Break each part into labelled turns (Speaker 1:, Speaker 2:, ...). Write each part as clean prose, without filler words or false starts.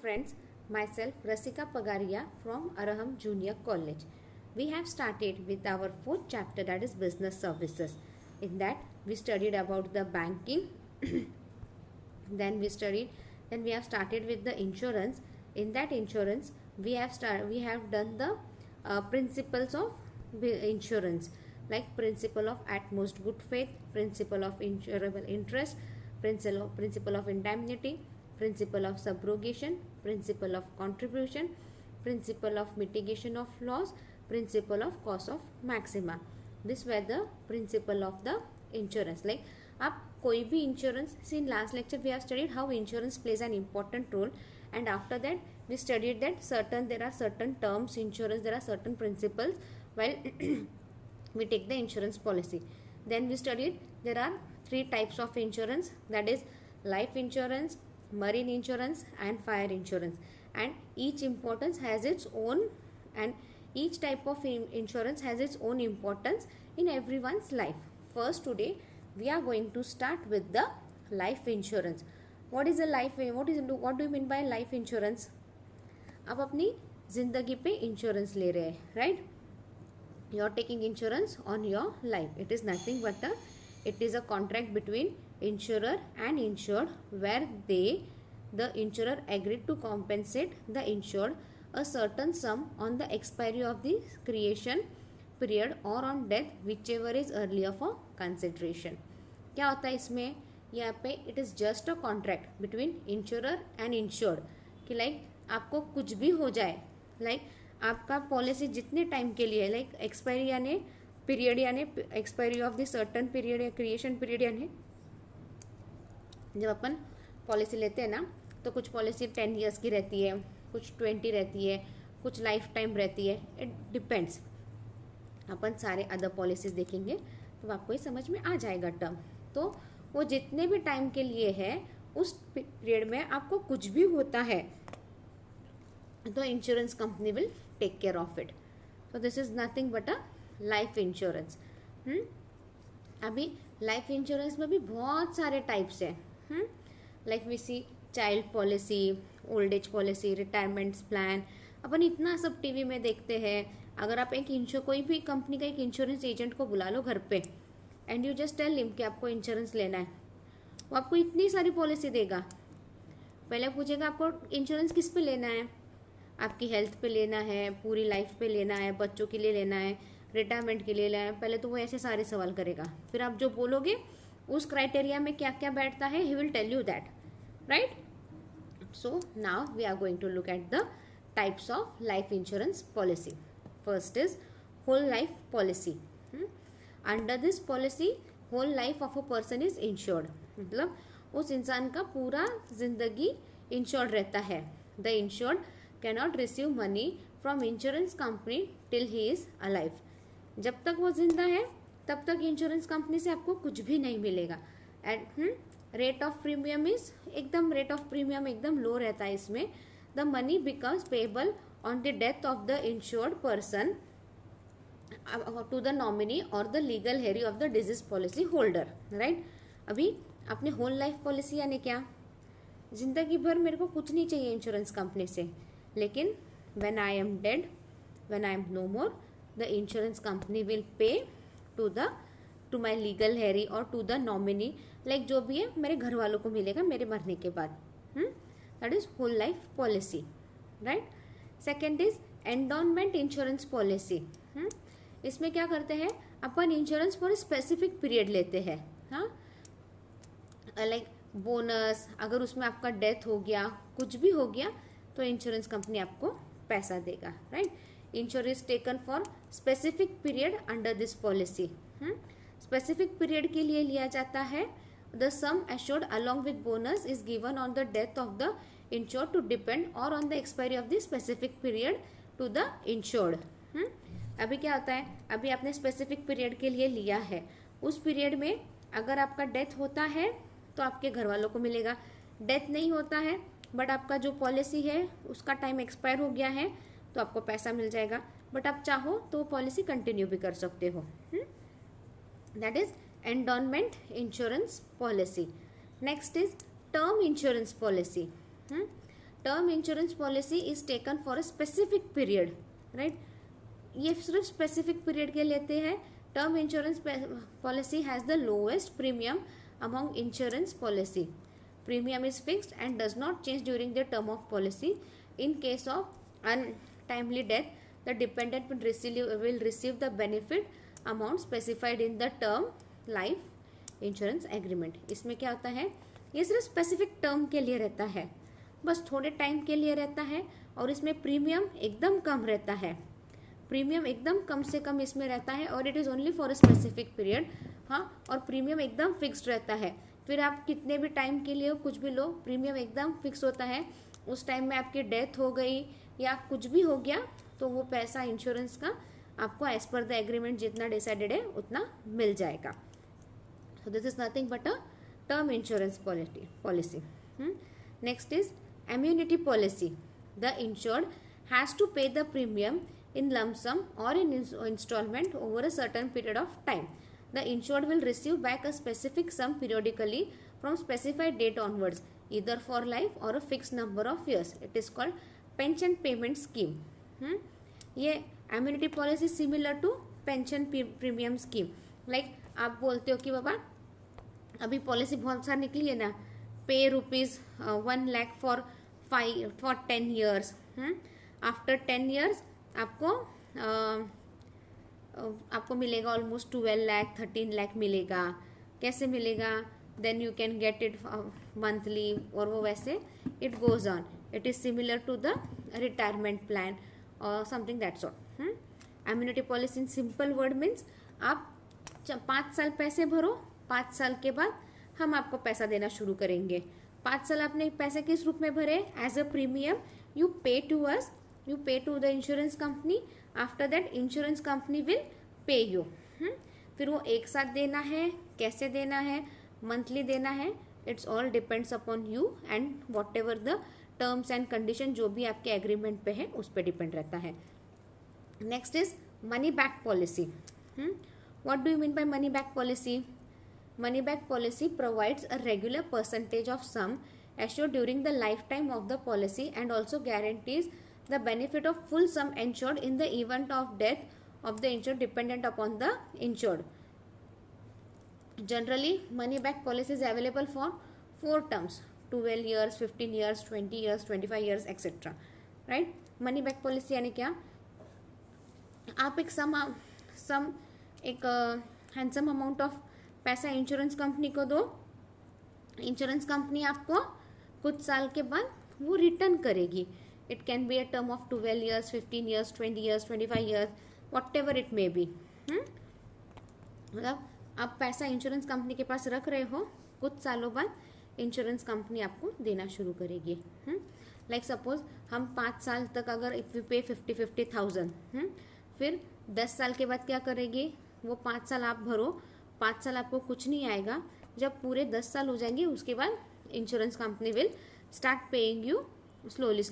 Speaker 1: Friends, myself Rasika Pagaria from Araham Junior College. We have started with our fourth chapter, that is business services. In that we studied about the banking, then we have started with the insurance. In that insurance we have done the principles of insurance, like principle of utmost good faith, principle of insurable interest, principle of indemnity, principle of subrogation, principle of contribution, principle of mitigation of loss, principle of cost of maxima. This were the principle of the insurance. Like आप कोई भी insurance, see in last lecture we have studied how insurance plays an important role, and after that we studied that there are certain terms insurance, there are certain principles while we take the insurance policy. Then we studied there are three types of insurance, that is life insurance, marine insurance and fire insurance, and each importance has its own, and each type of insurance has its own importance in everyone's life. First, today we are going to start with the life insurance. What do you mean by life insurance? आप अपनी जिंदगी पे insurance ले रहे हैं, right? You are taking insurance on your life. It is nothing but it is a contract between insurer and insured, where the insurer agreed to compensate the insured a certain sum on the expiry of the creation period or on death, whichever is earlier for consideration. क्या होता है इसमें? यहाँ पे it is just a contract between insurer and insured कि like आपको कुछ भी हो जाए, लाइक आपका पॉलिसी जितने टाइम के लिए, लाइक एक्सपायरी यानी पीरियड, यानी expiry of the certain period या क्रिएशन पीरियड, यानी जब अपन पॉलिसी लेते हैं ना, तो कुछ पॉलिसी 10 ईयर्स की रहती है, कुछ 20 रहती है, कुछ लाइफ टाइम रहती है, इट डिपेंड्स. अपन सारे अदर पॉलिसीज देखेंगे तो आपको ये समझ में आ जाएगा टर्म. तो वो जितने भी टाइम के लिए है, उस पीरियड में आपको कुछ भी होता है तो insurance company will take care of it. So this is nothing but a life insurance. अभी लाइफ इंश्योरेंस में भी बहुत सारे टाइप्स हैं. Like we see child policy, old age policy, retirement plan. अपन इतना सब टीवी में देखते हैं. अगर आप कोई भी कंपनी का एक इंश्योरेंस एजेंट को बुला लो घर पे, and you just tell him कि आपको इंश्योरेंस लेना है, वो आपको इतनी सारी पॉलिसी देगा. पहले पूछेगा आपको इंश्योरेंस किस पे लेना है, आपकी हेल्थ पे लेना है, पूरी लाइफ पे लेना है, बच्चों के लिए लेना है, रिटायरमेंट के लिए लेना है. पहले तो वो ऐसे सारे सवाल करेगा, फिर आप जो बोलोगे उस क्राइटेरिया में क्या क्या बैठता है, he will tell you that, right? So now we are going to look at the types of life insurance policy. First is whole life policy. Under this policy whole life of a person is insured. मतलब उस इंसान का पूरा जिंदगी insured रहता है. The insured cannot receive money from insurance company till he is alive. जब तक वो जिंदा है तब तक इंश्योरेंस कंपनी से आपको कुछ भी नहीं मिलेगा. एंड रेट ऑफ प्रीमियम एकदम लो रहता है इसमें. The money becomes payable on the death of the insured person to the nominee और the legal heir of the disease policy holder, right? अभी अपने होल लाइफ पॉलिसी यानी क्या, जिंदगी भर मेरे को कुछ नहीं चाहिए इंश्योरेंस कंपनी से, लेकिन when I am dead, when I am no more, the insurance company will pay to my legal heir or to the nominee, like जो भी है मेरे घर वालों को मिलेगा मेरे मरने के बाद. That is whole life policy, right? Second is endowment insurance policy. इसमें क्या करते हैं अपन, इंश्योरेंस फॉर स्पेसिफिक पीरियड लेते हैं. हाँ, लाइक बोनस, अगर उसमें आपका डेथ हो गया, कुछ भी हो गया, तो इंश्योरेंस कंपनी आपको पैसा देगा, right? Insurance taken for specific period under this policy. Specific period के लिए लिया जाता है. The sum assured along with bonus is given on the death of the insured to depend or on the expiry of the specific period to the insured. अभी क्या होता है, अभी आपने स्पेसिफिक पीरियड के लिए लिया है, उस पीरियड में अगर आपका डेथ होता है तो आपके घर वालों को मिलेगा. डेथ नहीं होता है बट आपका जो पॉलिसी है उसका टाइम एक्सपायर हो गया है तो आपको पैसा मिल जाएगा, बट आप चाहो तो पॉलिसी कंटिन्यू भी कर सकते हो. That is endowment insurance policy. Next is term insurance policy. Term insurance policy is taken for a specific period, right. ये सिर्फ स्पेसिफिक पीरियड के लेते हैं. Term insurance policy has the lowest premium among insurance policy. Premium is fixed and does not change during the term of policy. In case of untimely death, the dependent will receive the benefit amount specified in the term life insurance agreement. इसमें क्या होता है, ये सिर्फ specific term के लिए रहता है, बस थोड़े टाइम के लिए रहता है, और इसमें प्रीमियम एकदम कम रहता है. प्रीमियम एकदम कम से कम इसमें रहता है, और it is only for a specific period. हाँ, और प्रीमियम एकदम फिक्स्ड रहता है. फिर आप कितने भी टाइम के लिए कुछ भी लो, प्रीमियम एकदम फिक्स होता है. उस टाइम में आपकी डेथ हो गई या कुछ भी हो गया तो वो पैसा इंश्योरेंस का आपको एज पर द एग्रीमेंट जितना डिसाइडेड है उतना मिल जाएगा. So this is nothing but a term insurance policy. Next is annuity policy. The insured has to pay the premium in lump sum or in installment over a certain period of time. The insured will receive back a specific sum periodically from specified date onwards, either for life or a fixed number of years. It is called pension payment scheme. ये annuity policy similar to pension premium scheme. Like आप बोलते हो कि बाबा अभी policy बहुत सारी निकली है ना, पे ₹1 lakh for 10 years. After 10 years आपको मिलेगा ऑलमोस्ट 12 लाख 13 लाख मिलेगा. कैसे मिलेगा? Then you can get it monthly, और वो वैसे it goes on. It is similar to the retirement plan or something that sort. Annuity policy in simple word means आप 5 साल पैसे भरो, 5 साल के बाद हम आपको पैसा देना शुरू करेंगे. 5 साल आपने पैसे किस रूप में भरे? As a premium. You pay to us, you pay to the insurance company. after that insurance company will pay you. फिर वो एक साथ देना है, कैसे देना है, मंथली देना है, it's all depends upon you and what ever the terms and condition जो भी आपके एग्रीमेंट पे है उस पर डिपेंड रहता है. Next is money back policy. What do you mean by money back policy? Money back policy provides a regular percentage of sum assured during the lifetime of the policy and also guarantees the benefit of full sum insured in the event of death of the insured dependent upon the insured. Generally, money back policy is available for 4 terms: 12 years, 15 years, 20 years, 25 years, etc. Right? Money back policy यानी क्या? आप एक एक handsome amount of पैसा insurance company को दो. Insurance company आपको कुछ साल के बाद वो रिटर्न करेगी. It can be a term of 12 years, 15 years, 20 years, 25 years, whatever it may be. मतलब आप पैसा इंश्योरेंस कंपनी के पास रख रहे हो, कुछ सालों बाद इंश्योरेंस कंपनी आपको देना शुरू करेगी. लाइक सपोज हम 5 साल तक अगर इफ वी पे 50,000, फिर 10 साल के बाद क्या करेगी? वो 5 साल आप भरो, 5 साल आपको कुछ नहीं आएगा. जब पूरे 10 साल हो जाएंगे उसके बाद insurance company will start paying you slowly.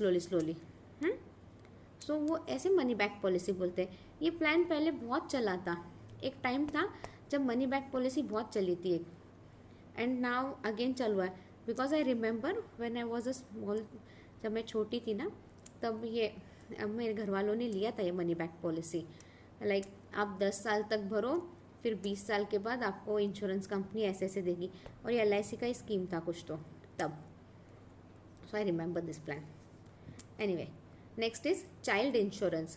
Speaker 1: So वो ऐसे मनी बैक पॉलिसी बोलते हैं. ये प्लान पहले बहुत चला था. एक टाइम था जब मनी बैक पॉलिसी बहुत चली थी एक, एंड नाउ अगेन चल रहा है. Because I remember when I was a small, जब मैं छोटी थी ना, तब ये मेरे घर वालों ने लिया था ये मनी बैक पॉलिसी. लाइक आप 10 साल तक भरो, फिर 20 साल के बाद आपको इंश्योरेंस कंपनी ऐसे देगी, और ये LIC का ही स्कीम था कुछ तो तब. So I remember this plan. Anyway, next is child insurance.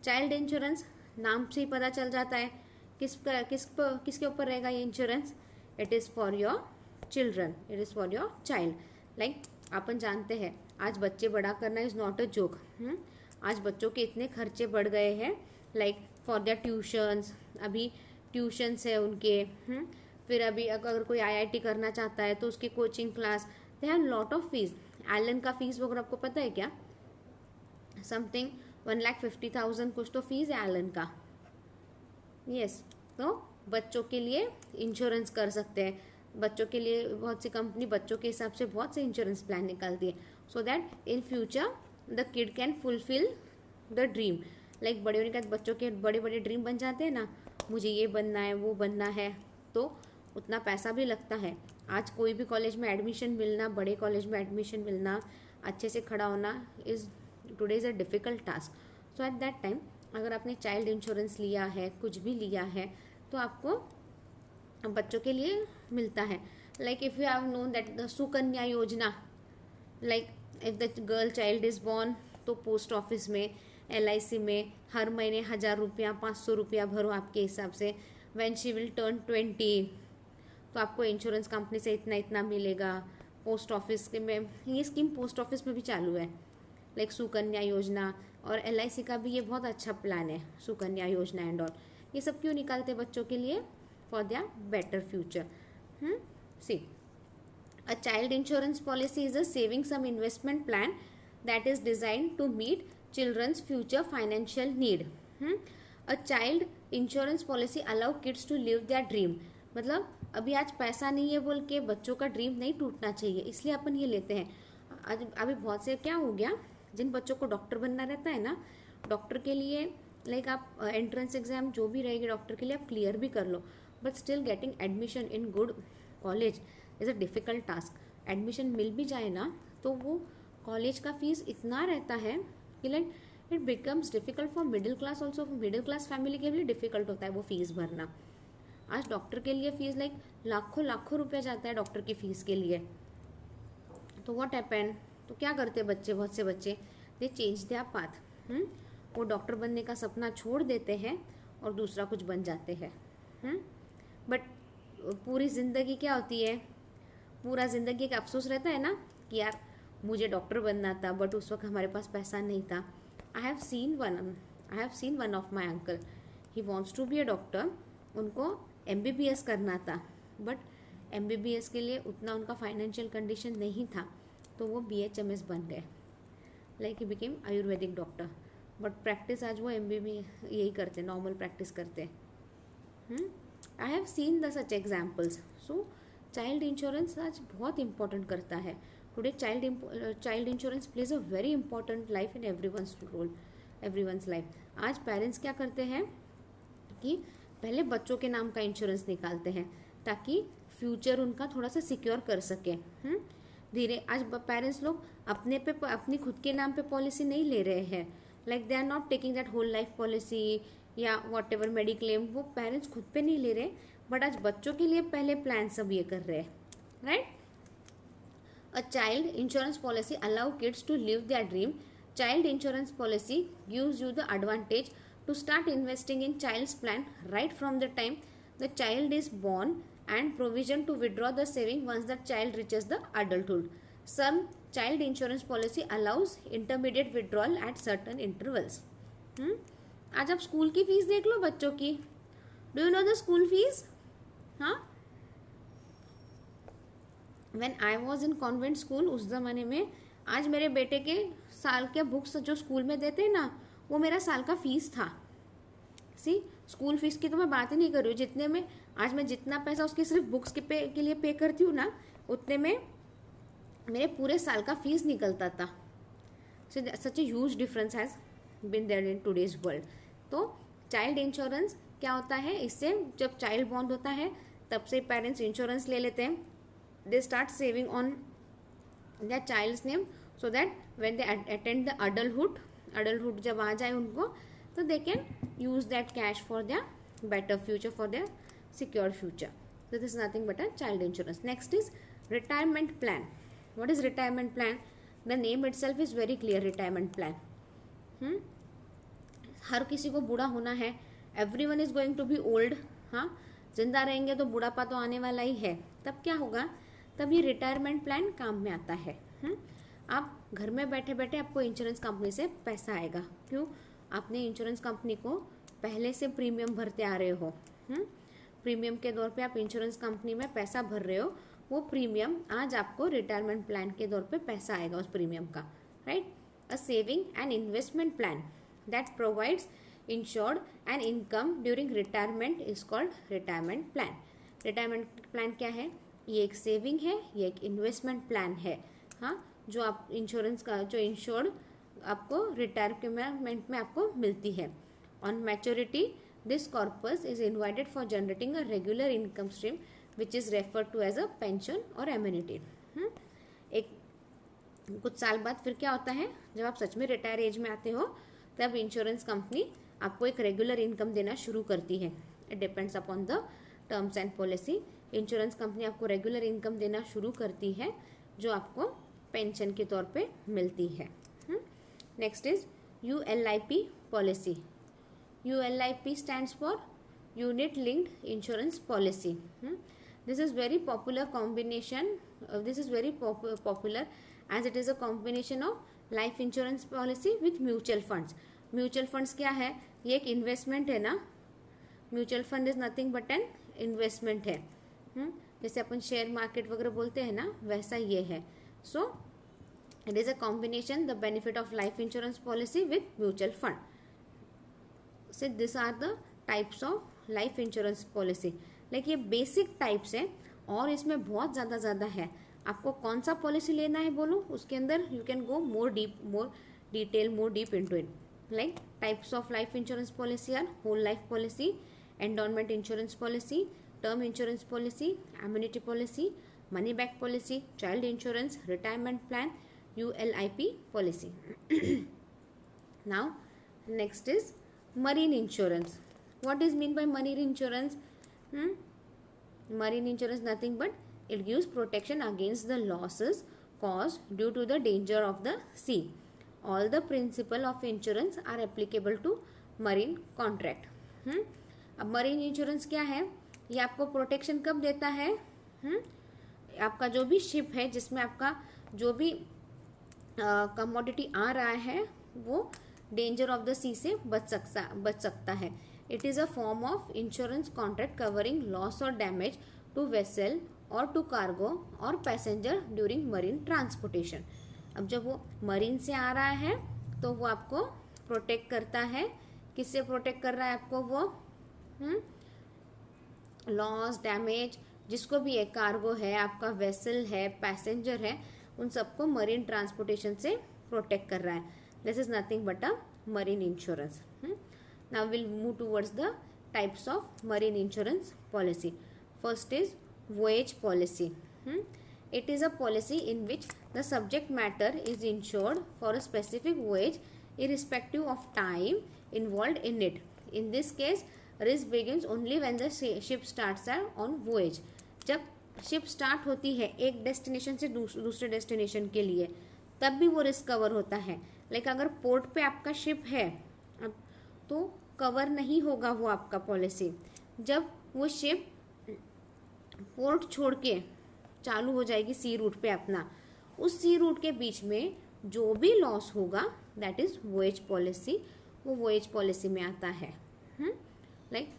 Speaker 1: Child insurance नाम से ही पता चल जाता है किसके ऊपर रहेगा ये insurance. It is for your children, it is for your child. Like अपन जानते हैं आज बच्चे बड़ा करना इज़ नॉट अ जोक. आज बच्चों के इतने खर्चे बढ़ गए हैं. लाइक फॉर देयर ट्यूशन्स, अभी ट्यूशन्स है उनके. फिर अभी अगर कोई IIT करना चाहता है तो उसकी coaching class, they have lot of fees. Allen का फीस वगैरह आपको पता है क्या? समथिंग 1,50,000 कुछ तो फीस है एलन का. यस, तो बच्चों के लिए इंश्योरेंस कर सकते हैं. बच्चों के लिए बहुत सी कंपनी बच्चों के हिसाब से बहुत से इंश्योरेंस प्लान निकालती है, so that in future the kid can fulfil the dream. Like बड़े होने के बाद बच्चों के बड़े बड़े ड्रीम बन जाते हैं ना, मुझे ये बनना है वो बनना है, तो उतना पैसा भी लगता है. आज कोई भी कॉलेज में एडमिशन मिलना, बड़े कॉलेज में एडमिशन मिलना अच्छे से खड़ा होना is today is a difficult task. So at that time अगर आपने चाइल्ड इंश्योरेंस लिया है, कुछ भी लिया है, तो आपको बच्चों के लिए मिलता है. Like if you have known that the Sukanya Yojana, like if the girl child is born, तो पोस्ट ऑफिस में, LIC में हर महीने 1000 रुपया 500 रुपया भरो आपके हिसाब से. व्हेन शी विल टर्न 20, तो आपको इंश्योरेंस कंपनी से इतना इतना मिलेगा. पोस्ट ऑफिस के में ये स्कीम पोस्ट ऑफिस में भी चालू है, लाइक सुकन्या योजना. और LIC का भी ये बहुत अच्छा प्लान है, सुकन्या योजना एंड ऑल. ये सब क्यों निकालते हैं बच्चों के लिए? For their better future. See, a child insurance policy is a saving sum investment plan that is designed to meet children's future financial need. A child insurance policy allow kids to live their dream. मतलब अभी आज पैसा नहीं है बोल के बच्चों का ड्रीम नहीं टूटना चाहिए, इसलिए अपन ये लेते हैं. आज अभी बहुत से क्या हो गया, जिन बच्चों को डॉक्टर बनना रहता है ना, डॉक्टर के लिए लाइक आप एंट्रेंस एग्जाम जो भी रहेगी डॉक्टर के लिए आप क्लियर भी कर लो, but still getting admission in good college is a difficult task. Admission मिल भी जाए ना तो वो कॉलेज का फीस इतना रहता है कि like it becomes difficult for middle class also. Middle class family के लिए डिफ़िकल्ट होता है वो फीस भरना. आज डॉक्टर के लिए फीस लाइक लाखों लाखों रुपया जाता है डॉक्टर की फ़ीस के लिए. तो व्हाट हैपन, तो क्या करते हैं बच्चे, बहुत से बच्चे दे चेंज देयर पाथ. वो डॉक्टर बनने का सपना छोड़ देते हैं और दूसरा कुछ बन जाते हैं. बट पूरी ज़िंदगी क्या होती है, पूरा ज़िंदगी का अफसोस रहता है ना कि यार मुझे डॉक्टर बनना था बट उस वक्त हमारे पास पैसा नहीं था. I have seen one of my uncle, he wants to be a doctor. उनको MBBS करना था, बट MBBS के लिए उतना उनका फाइनेंशियल कंडीशन नहीं था, तो वो BHMS बन गए, like he became Ayurvedic doctor. But practice आज वो MBBS यही करते, नॉर्मल प्रैक्टिस करते. आई have seen the such examples. So child insurance आज बहुत इंपॉर्टेंट करता है. Today child insurance plays a very important life in everyone's life. आज पेरेंट्स क्या करते हैं कि पहले बच्चों के नाम का इंश्योरेंस निकालते हैं ताकि फ्यूचर उनका थोड़ा सा सिक्योर कर सके. धीरे आज पेरेंट्स लोग अपनी खुद के नाम पे पॉलिसी नहीं ले रहे हैं, like they are not taking that whole life policy या वॉट एवर मेडिक्लेम, वो पेरेंट्स खुद पे नहीं ले रहे, बट आज बच्चों के लिए पहले प्लान सब ये कर रहे हैं, right. A child insurance policy allow kids to live their dream. Child insurance policy gives you the advantage to start investing in child's plan right from the time the child is born and provision to withdraw the saving once the child reaches the adulthood. Some child insurance policy allows intermediate withdrawal at certain intervals. आज आप school की fees देख लो बच्चों की. Do you know the school fees? हाँ, when I was in convent school, उस ज़माने में आज मेरे बेटे के साल के बुक्स जो स्कूल में देते हैं ना, वो मेरा साल का फीस था. सी, स्कूल फीस की तो मैं बात ही नहीं कर रही हूँ. जितने में आज मैं जितना पैसा उसकी सिर्फ बुक्स के लिए पे करती हूँ ना, उतने में मेरे पूरे साल का फीस निकलता था. Such a huge difference has been there in today's world. तो चाइल्ड इंश्योरेंस क्या होता है, इससे जब चाइल्ड बॉर्न होता है तब से पेरेंट्स इंश्योरेंस ले लेते हैं. They start saving on their child's name so that when they attend the adulthood जब आ जाए उनको, तो they can use that cash for their better future, for their secure future. So this is nothing but a child insurance. Next is retirement plan. What is retirement plan? The name itself is very clear. Retirement plan. हर किसी को बूढ़ा होना है. Everyone is going to be old. हाँ, जिंदा रहेंगे तो बुढ़ापा तो आने वाला ही है. तब क्या होगा? तब ये रिटायरमेंट प्लान काम में आता है. आप घर में बैठे बैठे आपको इंश्योरेंस कंपनी से पैसा आएगा. क्यों? आपने इंश्योरेंस कंपनी को पहले से प्रीमियम भरते आ रहे हो. प्रीमियम के दौर पे आप इंश्योरेंस कंपनी में पैसा भर रहे हो. वो प्रीमियम आज आपको रिटायरमेंट प्लान के दौर पे पैसा आएगा उस प्रीमियम का, right. A saving and investment plan that provides insured and income during retirement is called retirement plan. Retirement plan क्या है? ये एक सेविंग है, ये एक इन्वेस्टमेंट प्लान है. हाँ, जो आप इंश्योरेंस का जो इंश्योर्ड आपको रिटायरमेंट में आपको मिलती है. On maturity this corpus is invited for generating a regular income stream which is referred to as a pension or annuity. एक कुछ साल बाद फिर क्या होता है, जब आप सच में रिटायर एज में आते हो तब इंश्योरेंस कंपनी आपको एक रेगुलर इनकम देना शुरू करती है. It depends upon the terms and policy. Insurance company आपको रेगुलर इनकम देना शुरू करती है जो आपको पेंशन के तौर पे मिलती है. Next is ULIP policy. ULIP stands for unit linked insurance policy. This is very popular combination. This is very popular as it is a combination of life insurance policy with mutual funds. Mutual funds क्या है, ये एक investment है ना. Mutual fund is nothing but an investment है. जैसे अपन share market वगैरह बोलते हैं ना, वैसा ये है. So it is a combination the benefit of life insurance policy with mutual fund. So this are the types of life insurance policy. Like ये बेसिक टाइप्स है और इसमें बहुत ज़्यादा है. आपको कौन सा पॉलिसी लेना है बोलो, उसके अंदर you can go more deep into it. Like types of life insurance policy are whole life policy, endowment insurance policy, term insurance policy, annuity policy, money back policy, child insurance, retirement plan, ULIP policy. Now next is marine insurance. What is mean by marine insurance? Marine insurance nothing but it gives protection against the losses caused due to the danger of the sea. All the principle of insurance are applicable to marine contract. अब marine insurance क्या है, ये आपको protection कब देता है, आपका जो भी शिप है जिसमें आपका जो भी कमोडिटी आ रहा है वो डेंजर ऑफ द सी से बच सकता है. It is a form of insurance contract covering loss or damage to vessel or to cargo or passenger during marine transportation. अब जब वो मरीन से आ रहा है तो वो आपको प्रोटेक्ट करता है. किससे प्रोटेक्ट कर रहा है आपको वो, लॉस डैमेज जिसको भी है, कार्गो है, आपका वेसल है, पैसेंजर है, उन सबको मरीन ट्रांसपोर्टेशन से प्रोटेक्ट कर रहा है. This is nothing but a marine insurance. Now we'll move towards the types of marine insurance policy. First is voyage policy. It is a policy in which the subject matter is insured for a specific voyage irrespective of time involved in it. In this case, risk begins only when the ship starts on voyage. जब ship start होती है एक destination से दूसरे destination के लिए, तब भी वो रिस्क कवर होता है. लाइक अगर पोर्ट पे आपका शिप है तो कवर नहीं होगा वो आपका पॉलिसी. जब वो शिप पोर्ट छोड़ के चालू हो जाएगी सी रूट पे अपना, उस सी रूट के बीच में जो भी लॉस होगा दैट इज वोएज पॉलिसी, वो वोएज पॉलिसी में आता है. लाइक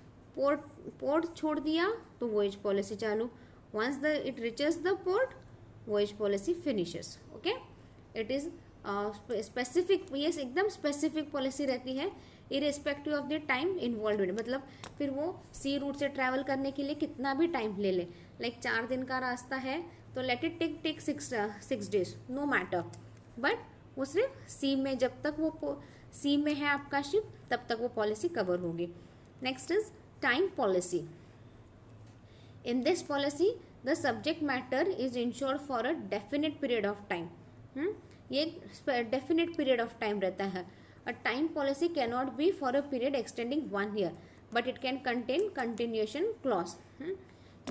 Speaker 1: पोर्ट छोड़ दिया तो वोएज पॉलिसी चालू. Once the it reaches the port, voyage policy finishes. Okay, it is specific, ये एकदम स्पेसिफिक पॉलिसी रहती है irrespective of the time involve in. मतलब फिर वो सी रूट से ट्रैवल करने के लिए कितना भी टाइम ले ले, लाइक 4 दिन का रास्ता है तो let it take 6 days, no matter. But वो सिर्फ सी में, जब तक वो सी में है आपका शिप तब तक वो पॉलिसी कवर होगी. Next is time policy. In this policy the subject matter is insured for a definite period of time. ये डेफिनेट पीरियड ऑफ टाइम रहता है. A time policy cannot be for a period extending 1 year, but it can contain continuation clause.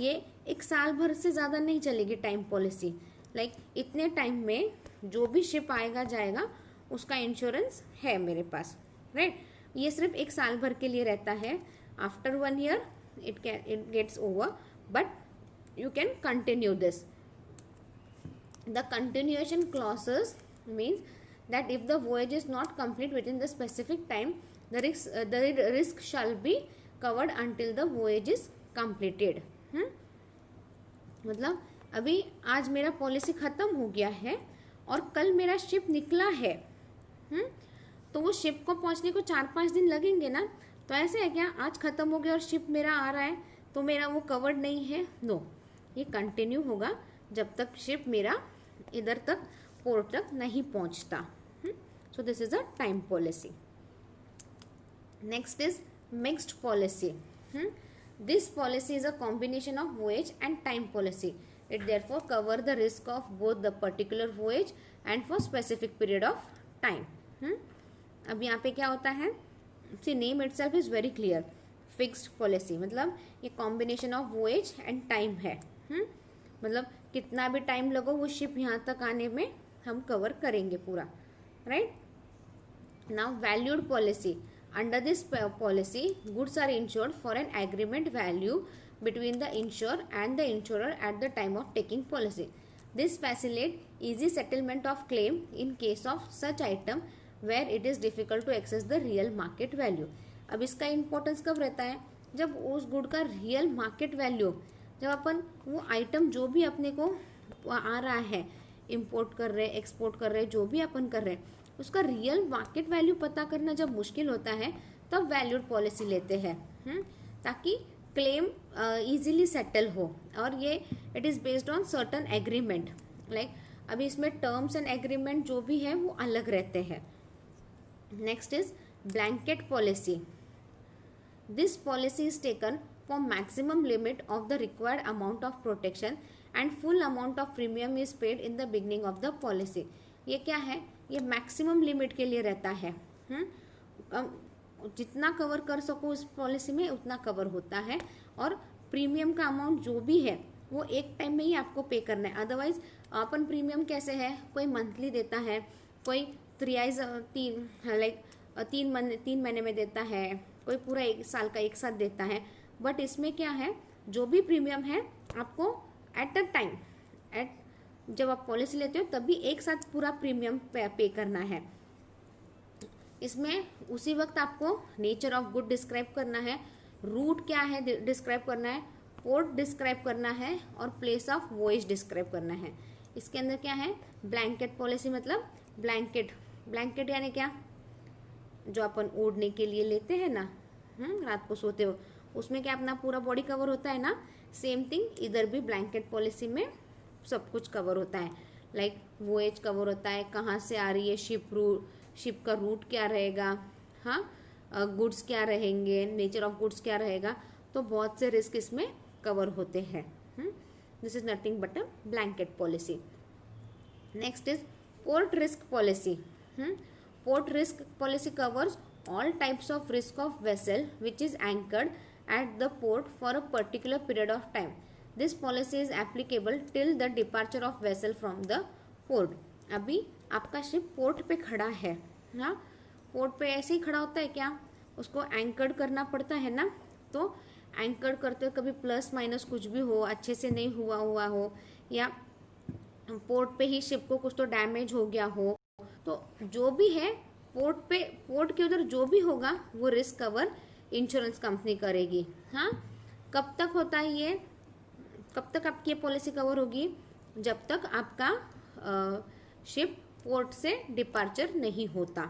Speaker 1: ये 1 साल भर से ज़्यादा नहीं चलेगी टाइम पॉलिसी. लाइक इतने टाइम में जो भी शिप आएगा जाएगा उसका इंश्योरेंस है मेरे पास, राइट. ये सिर्फ 1 साल भर के लिए रहता है. After 1 year it gets over, but you can continue this. The continuation clauses means that if the voyage is not complete within the specific time, the risk shall be covered until the voyage is completed. मतलब अभी आज मेरा policy खत्म हो गया है और कल मेरा शिप निकला है, तो वो शिप को पहुंचने को 4-5 दिन लगेंगे ना. तो ऐसे है क्या, आज खत्म हो गया और शिप मेरा आ रहा है तो मेरा वो कवर्ड नहीं है? नो, ये कंटिन्यू होगा जब तक शिप मेरा इधर तक पोर्ट तक नहीं पहुंचता. So this is a time policy. Next is mixed policy. This policy is a combination of voyage and time policy. It therefore cover the risk of both the particular voyage and for specific period of time. अब यहाँ पे क्या होता है, see name itself is very clear, fixed policy मतलब ये combination of voyage and time है। मतलब कितना भी टाइम लगो वो शिप यहाँ तक आने में हम कवर करेंगे पूरा, right. Now valued policy, under this policy goods are insured for an agreement value between the insurer and the insurer at the time of taking policy. This facilitates easy settlement of claim in case of such item where it is difficult to access the real market value. अब इसका importance कब रहता है, जब उस good का real market value, जब अपन वो आइटम जो भी अपने को आ रहा है, इम्पोर्ट कर रहे, एक्सपोर्ट कर रहे, जो भी अपन कर रहे हैं, उसका रियल मार्केट वैल्यू पता करना जब मुश्किल होता है तब वैल्यूड पॉलिसी लेते हैं, ताकि क्लेम इजीली सेटल हो। और ये it is based on certain agreement, like अभी इसमें टर्म्स एंड एग्रीमेंट जो भी है वो अलग रहते हैं। Next is blanket policy. This policy is taken for maximum limit of the required amount of protection and full amount of premium is paid in the beginning of the policy. ये क्या है, ये मैक्सिमम लिमिट के लिए रहता है। जितना cover कर सको उस पॉलिसी में उतना कवर होता है, और प्रीमियम का अमाउंट जो भी है वो एक टाइम में ही आपको पे करना है। अदरवाइज अपन प्रीमियम कैसे है, कोई मंथली देता है, कोई तीन महीने में देता है, कोई पूरा एक साल का एक साथ देता है। बट इसमें क्या है, जो भी प्रीमियम है आपको एट अ टाइम, जब आप पॉलिसी लेते हो तभी एक साथ पूरा प्रीमियम पे करना है। इसमें उसी वक्त आपको नेचर ऑफ गुड डिस्क्राइब करना है, रूट क्या है डिस्क्राइब करना है, पोर्ट डिस्क्राइब करना है, और प्लेस ऑफ वॉयज डिस्क्राइब करना है। इसके अंदर क्या है, ब्लैंकेट पॉलिसी मतलब ब्लैंकेट यानी क्या, जो अपन ओढ़ने के लिए लेते हैं ना, रात को सोते हो, उसमें क्या अपना पूरा बॉडी कवर होता है ना, सेम थिंग इधर भी ब्लैंकेट पॉलिसी में सब कुछ कवर होता है। लाइक वॉयज कवर होता है, कहाँ से आ रही है शिप का रूट क्या रहेगा, गुड्स क्या रहेंगे, नेचर ऑफ गुड्स क्या रहेगा, तो बहुत से रिस्क इसमें कवर होते हैं। This is nothing but a blanket policy. Next is port risk policy. Port risk policy covers all types of risk of vessel which is anchored at the port for a particular period of time. This policy is applicable till the departure of vessel from the port. अभी आपका ship port पे खड़ा है, port पे ऐसे ही खड़ा होता है क्या, उसको एंकर्ड करना पड़ता है ना, तो एंकर्ड करते कभी प्लस माइनस कुछ भी हो, अच्छे से नहीं हुआ हो, या पोर्ट पे ही शिप को कुछ तो डैमेज हो गया हो, तो जो भी है पोर्ट के उधर जो भी होगा वो रिस्क कवर इंश्योरेंस कंपनी करेगी। कब तक होता है ये, कब तक आपकी ये पॉलिसी कवर होगी, जब तक आपका शिप पोर्ट से डिपार्चर नहीं होता।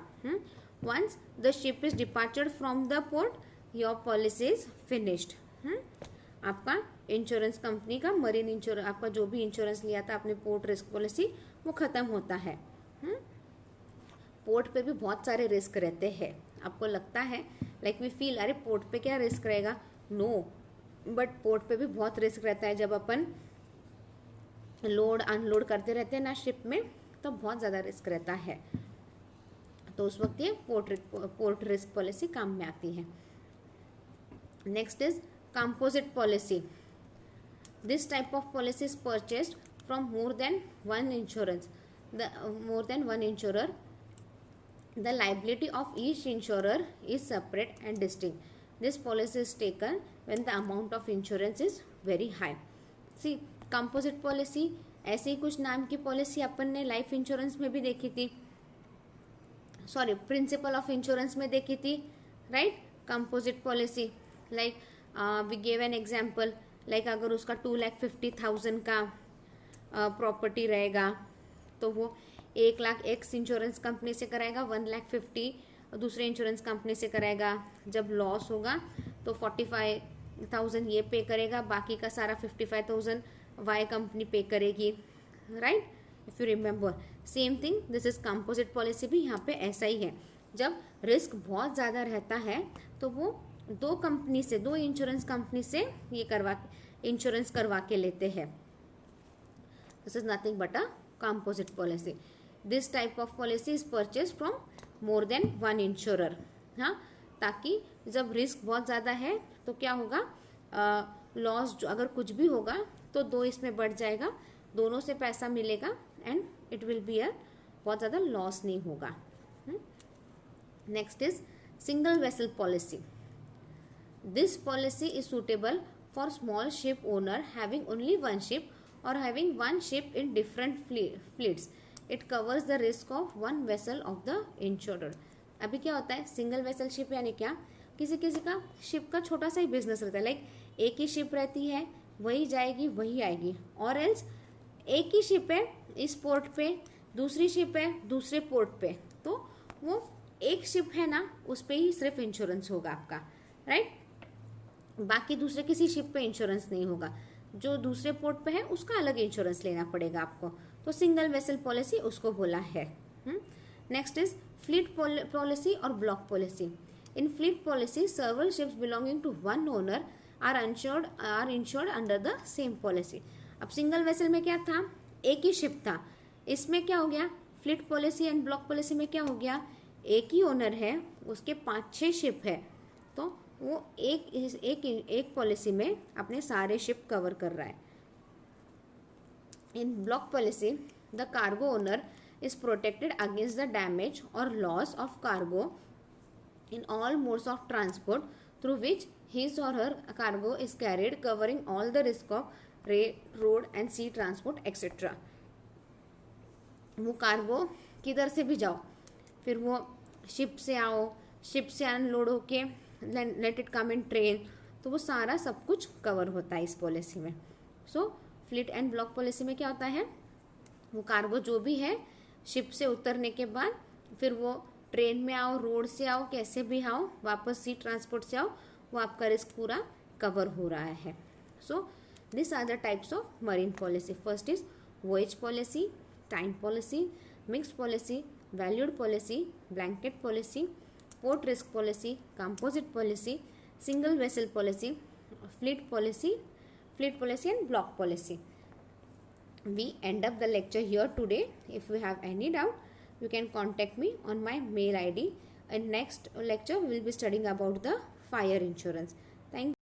Speaker 1: Once the ship is departure from the port your policy is finished. आपका इंश्योरेंस कंपनी का मरीन इंश्योरेंस, आपका जो भी इंश्योरेंस लिया था आपने पोर्ट रिस्क पॉलिसी, वो खत्म होता है। पोर्ट पे भी बहुत सारे रिस्क रहते हैं। आपको लगता है लाइक वी फील अरे पोर्ट पे क्या रिस्क रहेगा, नो, बट पोर्ट पे भी बहुत रिस्क रहता है। जब अपन लोड अनलोड करते रहते हैं ना शिप में, तो बहुत ज़्यादा रिस्क रहता है, तो उस वक्त ये पोर्ट रिस्क पॉलिसी काम में आती है। Next is composite policy. This type of policy is purchased from more than one insurer. The liability of each insurer is separate and distinct. This policy is taken when the amount of insurance is very high. See, composite policy ऐसे ही कुछ नाम की policy अपन ने life insurance में भी देखी थी, sorry principle of insurance में देखी थी, right. Composite policy like we give an example, like अगर उसका 2,50,000 का प्रॉपर्टी रहेगा तो वो 1,00,000 एक्स इंश्योरेंस कंपनी से कराएगा, 1,50,000 दूसरे इंश्योरेंस कंपनी से कराएगा। जब लॉस होगा तो 45,000 ये पे करेगा, बाकी का सारा 55,000 वाई कंपनी पे करेगी, right. If you remember same thing, this is composite policy भी यहाँ पे ऐसा ही है। जब रिस्क बहुत ज़्यादा रहता है तो वो दो इंश्योरेंस कंपनी से ये इंश्योरेंस करवा के लेते हैं। This is nothing but a composite policy. This type of policy is purchase from more than one insurer. हाँ, ताकि जब रिस्क बहुत ज़्यादा है तो क्या होगा, लॉस अगर कुछ भी होगा तो दो इसमें बढ़ जाएगा, दोनों से पैसा मिलेगा and it will be a बहुत ज़्यादा लॉस नहीं होगा. Next is single vessel policy. This policy is suitable for small ship owner having only one ship or having one ship in different fleets. It covers the risk of one vessel of the insurer. अभी क्या होता है, single vessel ship यानी क्या, किसी किसी का ship का छोटा सा ही बिजनेस रहता है, लाइक एक ही शिप रहती है, वही जाएगी वही आएगी, और एल्स एक ही शिप है इस पोर्ट पे, दूसरी शिप है दूसरे पोर्ट पे, तो वो एक शिप है ना, उस पर ही सिर्फ इंश्योरेंस होगा आपका, राइट. बाकी दूसरे किसी शिप पे इंश्योरेंस नहीं होगा, जो दूसरे पोर्ट पे है उसका अलग इंश्योरेंस लेना पड़ेगा आपको, तो सिंगल वेसल पॉलिसी उसको बोला है. नेक्स्ट इज फ्लीट पॉलिसी और block policy. In fleet policy several ships belonging to one owner are insured under the same policy. अब सिंगल वेसल में क्या था, एक ही शिप था, इसमें क्या हो गया, fleet policy and block policy में क्या हो गया, एक ही ओनर है, उसके 5-6 शिप है, तो वो एक पॉलिसी में अपने सारे शिप कवर कर रहा है. In block policy the cargo owner is protected against the damage or loss of cargo in all modes of transport through which his or her cargo is carried, covering all the risk of road and sea transport etcetera. वो cargo किधर से भी जाओ, फिर वो ship से आओ, ship से अनलोड होके let it come in train, तो वो सारा सब कुछ कवर होता है इस पॉलिसी में. सो फ्लीट एंड ब्लॉक पॉलिसी में क्या होता है, वो कार्गो जो भी है शिप से उतरने के बाद फिर वो ट्रेन में आओ, रोड से आओ, कैसे भी आओ, वापस सी ट्रांसपोर्ट से आओ, वो आपका रिस्क पूरा कवर हो रहा है. So this are the types of marine policy. First is voyage policy, time policy, mixed policy, valued policy, blanket policy, port risk policy, composite policy, single vessel policy, fleet policy and block policy. We end up the lecture here today. If you have any doubt, you can contact me on my mail ID. In next lecture, we will be studying about the fire insurance. Thank you.